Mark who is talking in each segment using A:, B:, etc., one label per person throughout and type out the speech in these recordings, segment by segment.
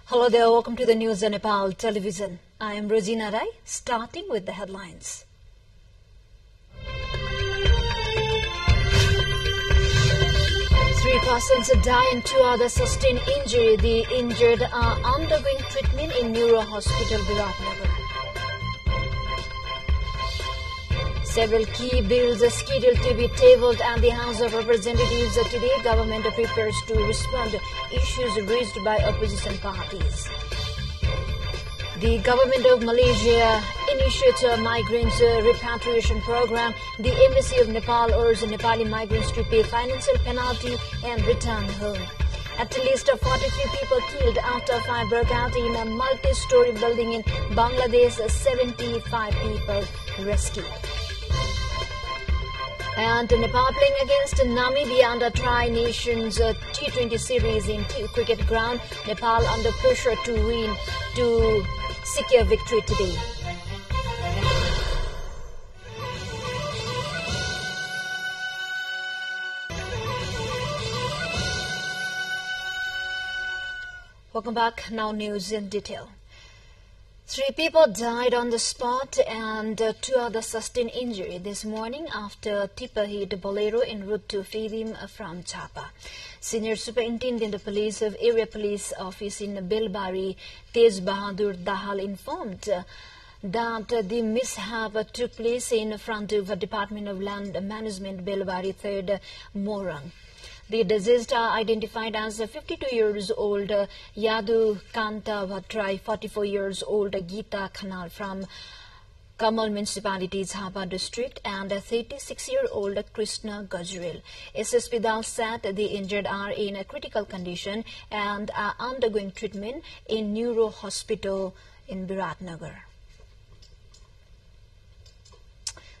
A: Hello there, welcome to the news on Nepal television. I am Rosina Rai, starting with the headlines. Three persons die and two others sustain injury. The injured are undergoing treatment in Neuro Hospital, Viratnagar. Several key bills are scheduled to be tabled at the House of Representatives today. Government prepares to respond to issues raised by opposition parties. The government of Malaysia initiates a migrants repatriation program. The Embassy of Nepal urges Nepali migrants to pay financial penalty and return home. At least 43 people killed after fire broke out in a multi-story building in Bangladesh. 75 people rescued. And Nepal playing against Namibia under Tri-Nations T20 series in cricket ground. Nepal under pressure to secure victory today. Welcome back. Now news in detail. 3 people died on the spot and 2 others sustained injury this morning after tipper hit Bolero en route to Fidim from Chapa. Senior Superintendent of Police of Area Police Office in Belbari, Tej Bahadur Dahal, informed that the mishap took place in front of the Department of Land Management, Belbari 3rd Morang. The deceased are identified as 52 years old Yadu Kanta Bhatrai, 44 years old Geeta Khanal from Kamal Municipality, Jhapa district, and 36-year-old Krishna Gajrel. SSP Dal said the injured are in a critical condition and are undergoing treatment in Neuro Hospital in Viratnagar.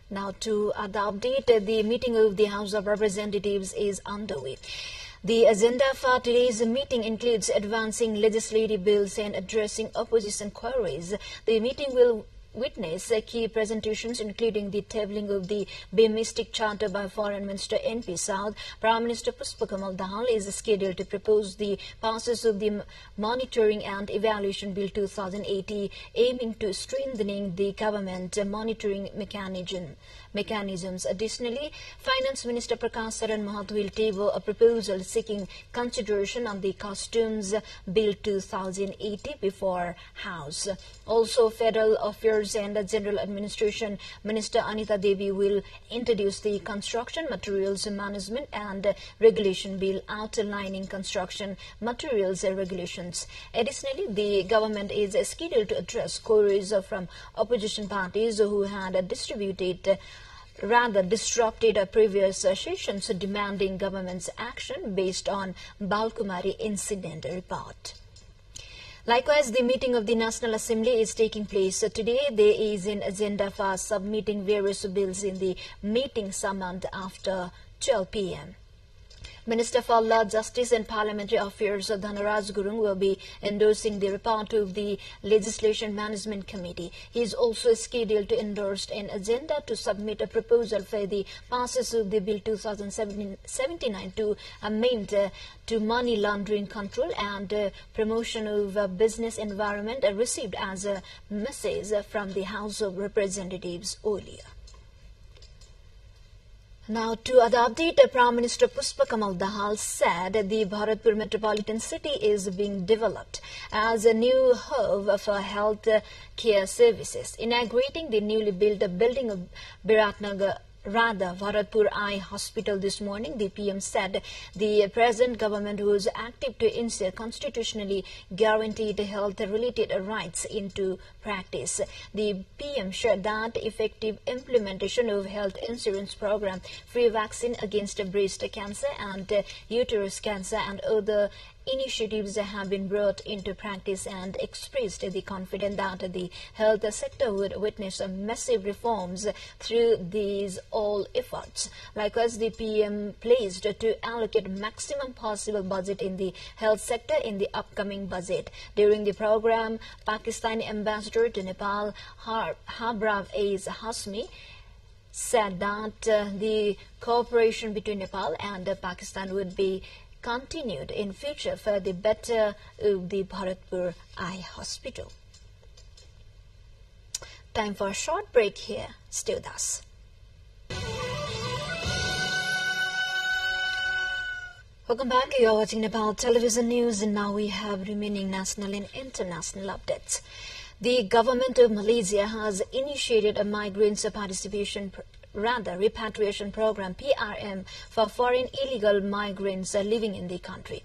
A: Now to the update, the meeting of the House of Representatives is underway. The agenda for today's meeting includes advancing legislative bills and addressing opposition queries. The meeting will witness key presentations including the tabling of the BIMSTEC Charter by Foreign Minister N.P. South. Prime Minister Pushpakamal Dahal is scheduled to propose the passage of the Monitoring and Evaluation Bill 2080, aiming to strengthening the government monitoring mechanisms. Additionally, Finance Minister Prakash Saran Mahat will table a proposal seeking consideration on the Customs Bill 2080 before House. Also, Federal Affairs and General Administration Minister Anita Devi will introduce the Construction Materials Management and Regulation Bill outlining construction materials regulations. Additionally, the government is scheduled to address queries from opposition parties who had disrupted previous sessions demanding government's action based on Balkumari incident report. Likewise, the meeting of the National Assembly is taking place today. There is an agenda for submitting various bills in the meeting summoned after 12 p.m. Minister for Law, Justice and Parliamentary Affairs Dhanaraj Gurung will be endorsing the report of the Legislation Management Committee. He is also scheduled to endorse an agenda to submit a proposal for the passage of the Bill 2079 to amend to money laundering control and promotion of business environment received as a message from the House of Representatives earlier. Now to other update, Prime Minister Pushpakamal Dahal said the Bharatpur metropolitan city is being developed as a new hub for health care services. Inaugurating the newly built building of Bharatpur Eye Hospital this morning, the PM said the present government was active to ensure constitutionally guaranteed health-related rights into practice. The PM shared that effective implementation of health insurance program, free vaccine against breast cancer and uterus cancer and other initiatives have been brought into practice and expressed the confidence that the health sector would witness massive reforms through these all efforts. Likewise, the PM pledged to allocate maximum possible budget in the health sector in the upcoming budget. During the program, Pakistani Ambassador to Nepal, Habrav Aiz Hasmi, said that the cooperation between Nepal and Pakistan would be continued in future for the better of the Bharatpur Eye Hospital. Time for a short break here. Stay with us. Welcome back. You are watching Nepal Television News, and now we have remaining national and international updates. The government of Malaysia has initiated a migrants repatriation program (PRM) for foreign illegal migrants living in the country,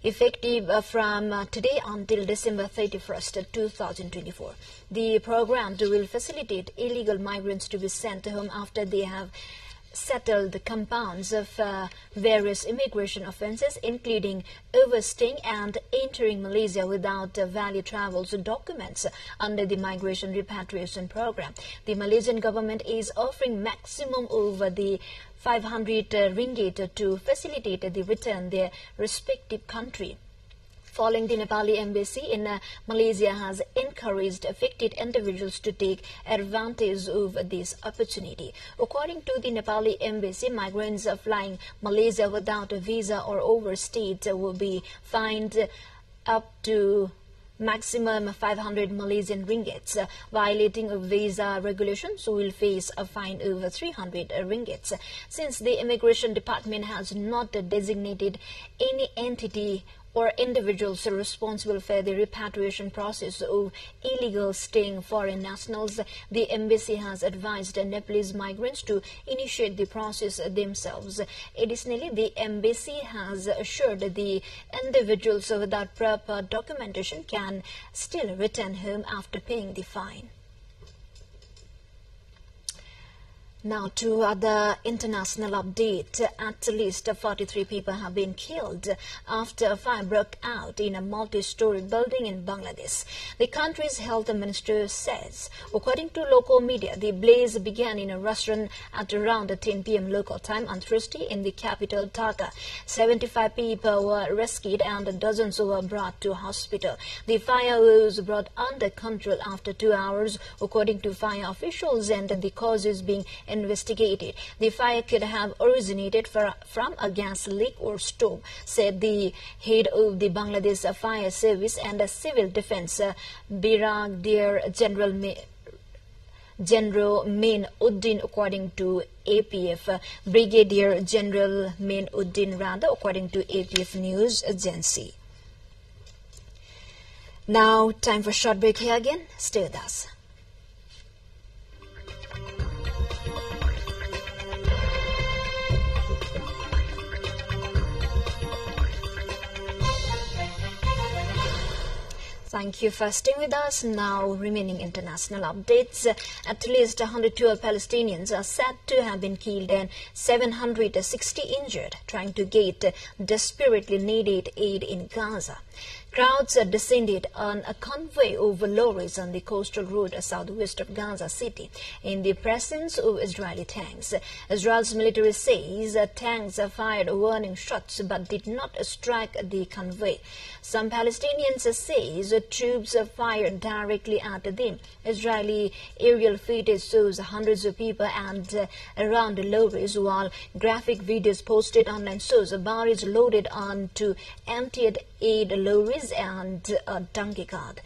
A: effective from today until December 31st, 2024. The program will facilitate illegal migrants to be sent home after they have settled the compounds of various immigration offences, including overstaying and entering Malaysia without valid travels documents under the migration repatriation program. The Malaysian government is offering maximum over the 500 ringgit to facilitate the return their respective country. Following, the Nepali embassy in Malaysia has encouraged affected individuals to take advantage of this opportunity. According to the Nepali embassy, migrants flying Malaysia without a visa or overstayed will be fined up to maximum 500 Malaysian ringgits. Violating of visa regulations will face a fine of 300 ringgits. Since the Immigration Department has not designated any entity or individuals responsible for the repatriation process of illegal staying foreign nationals, the embassy has advised Nepalese migrants to initiate the process themselves. Additionally, the embassy has assured the individuals without proper documentation can still return home after paying the fine. Now to other international update. At least 43 people have been killed after a fire broke out in a multi-story building in Bangladesh, the country's health minister says. According to local media, the blaze began in a restaurant at around 10 p.m. local time on Thursday in the capital, Dhaka. 75 people were rescued and dozens were brought to hospital. The fire was brought under control after 2 hours, according to fire officials, and the cause is being investigated. The fire could have originated from a gas leak or stove, said the head of the Bangladesh Fire Service and Civil Defense, Brigadier General Main Uddin, according to APF. Brigadier General Main Uddin, according to APF News Agency. Now, time for a short break here again. Stay with us. Thank you for staying with us. Now, remaining international updates. At least 112 Palestinians are said to have been killed and 760 injured trying to get desperately needed aid in Gaza. Crowds descended on a convoy of lorries on the coastal road southwest of Gaza City in the presence of Israeli tanks. Israel's military says tanks fired warning shots but did not strike the convoy. Some Palestinians say troops fired directly at them. Israeli aerial footage shows hundreds of people and around the lorries, while graphic videos posted online shows bodies loaded onto emptied aid lorries and a donkey cart,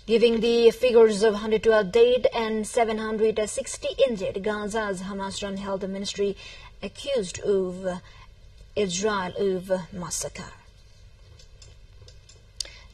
A: giving the figures of 112 dead and 760 injured. Gaza's Hamas-run health ministry accused of Israel of massacre.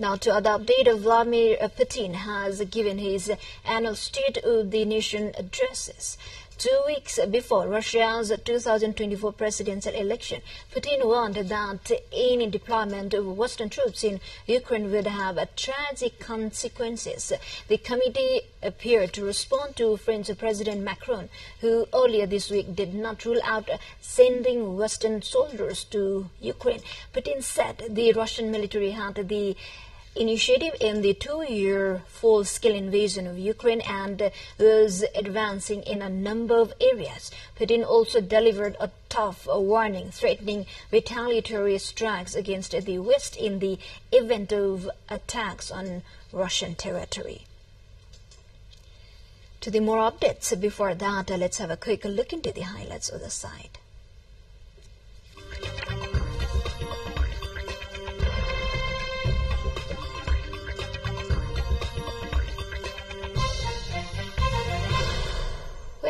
A: Now to other update, Vladimir Putin has given his annual State of the Nation addresses. 2 weeks before Russia's 2024 presidential election, Putin warned that any deployment of Western troops in Ukraine would have tragic consequences. The committee appeared to respond to French President Macron, who earlier this week did not rule out sending Western soldiers to Ukraine. Putin said the Russian military had the initiative in the 2-year full-scale invasion of Ukraine and was advancing in a number of areas. Putin also delivered a tough warning, threatening retaliatory strikes against the West in the event of attacks on Russian territory. To the more updates, before that, let's have a quick look into the highlights of the site.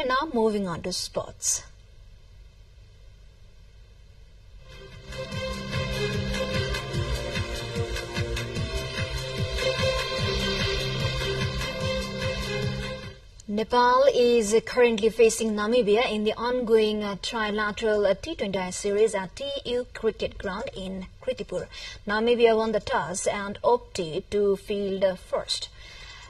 A: now moving on to sports. Nepal is currently facing Namibia in the ongoing trilateral T20I series at TU Cricket Ground in Kirtipur. Namibia won the toss and opted to field first.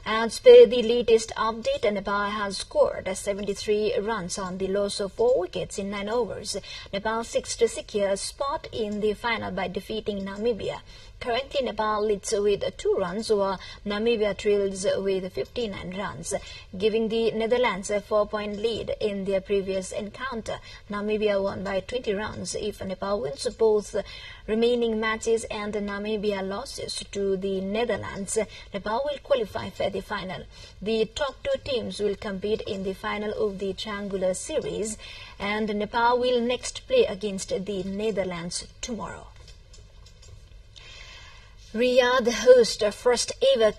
A: As per the latest update, Nepal has scored 73 runs on the loss of 4 wickets in 9 overs. Nepal seeks to secure a spot in the final by defeating Namibia. Currently, Nepal leads with 2 runs, while Namibia trails with 59 runs, giving the Netherlands a 4-point lead in their previous encounter. Namibia won by 20 runs. If Nepal wins both remaining matches and Namibia losses to the Netherlands, Nepal will qualify for the final. The top 2 teams will compete in the final of the triangular series, and Nepal will next play against the Netherlands tomorrow. Riyadh hosts a first ever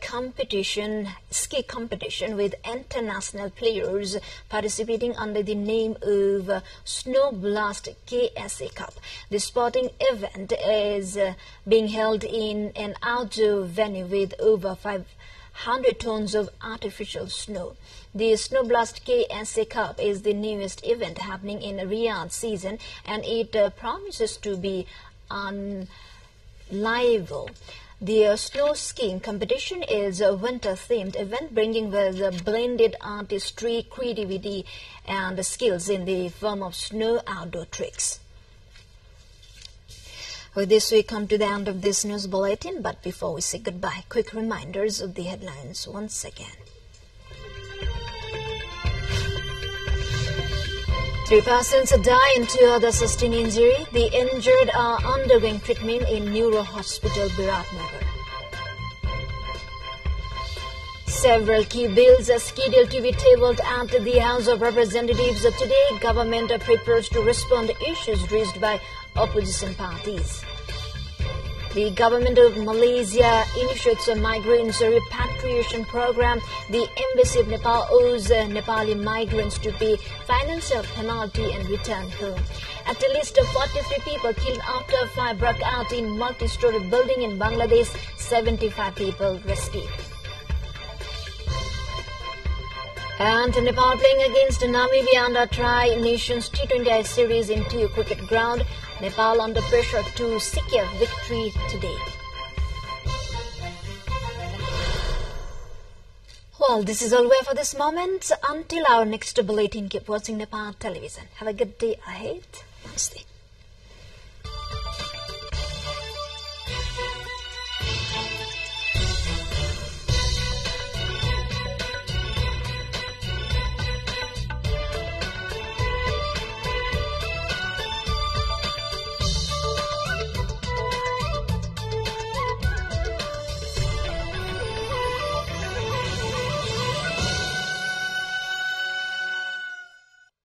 A: ski competition with international players participating under the name of Snow Blast KSA Cup. The sporting event is being held in an outdoor venue with over 500 tons of artificial snow. The Snow Blast KSA Cup is the newest event happening in Riyadh season, and it promises to be unrivaled. The snow skiing competition is a winter-themed event bringing with blended artistry, creativity, and skills in the form of snow outdoor tricks. With this, we come to the end of this news bulletin, but before we say goodbye, quick reminders of the headlines once again. 3 persons die and 2 others sustain injury. The injured are undergoing treatment in Neuro Hospital, Biratnagar. Several key bills are scheduled to be tabled at the House of Representatives today. Government prepares to respond to issues raised by opposition parties. The government of Malaysia initiates a migrants repatriation program. The Embassy of Nepal owes Nepali migrants to pay financial penalty and return home. At least 43 people killed after a fire broke out in multi-story building in Bangladesh. 75 people rescued. And Nepal playing against Namibia under Tri-Nations T20I series in TU Cricket Ground. Nepal under pressure to secure victory today. Well, this is all we have for this moment. Until our next bulletin, keep watching Nepal television. Have a good day ahead. Namaste.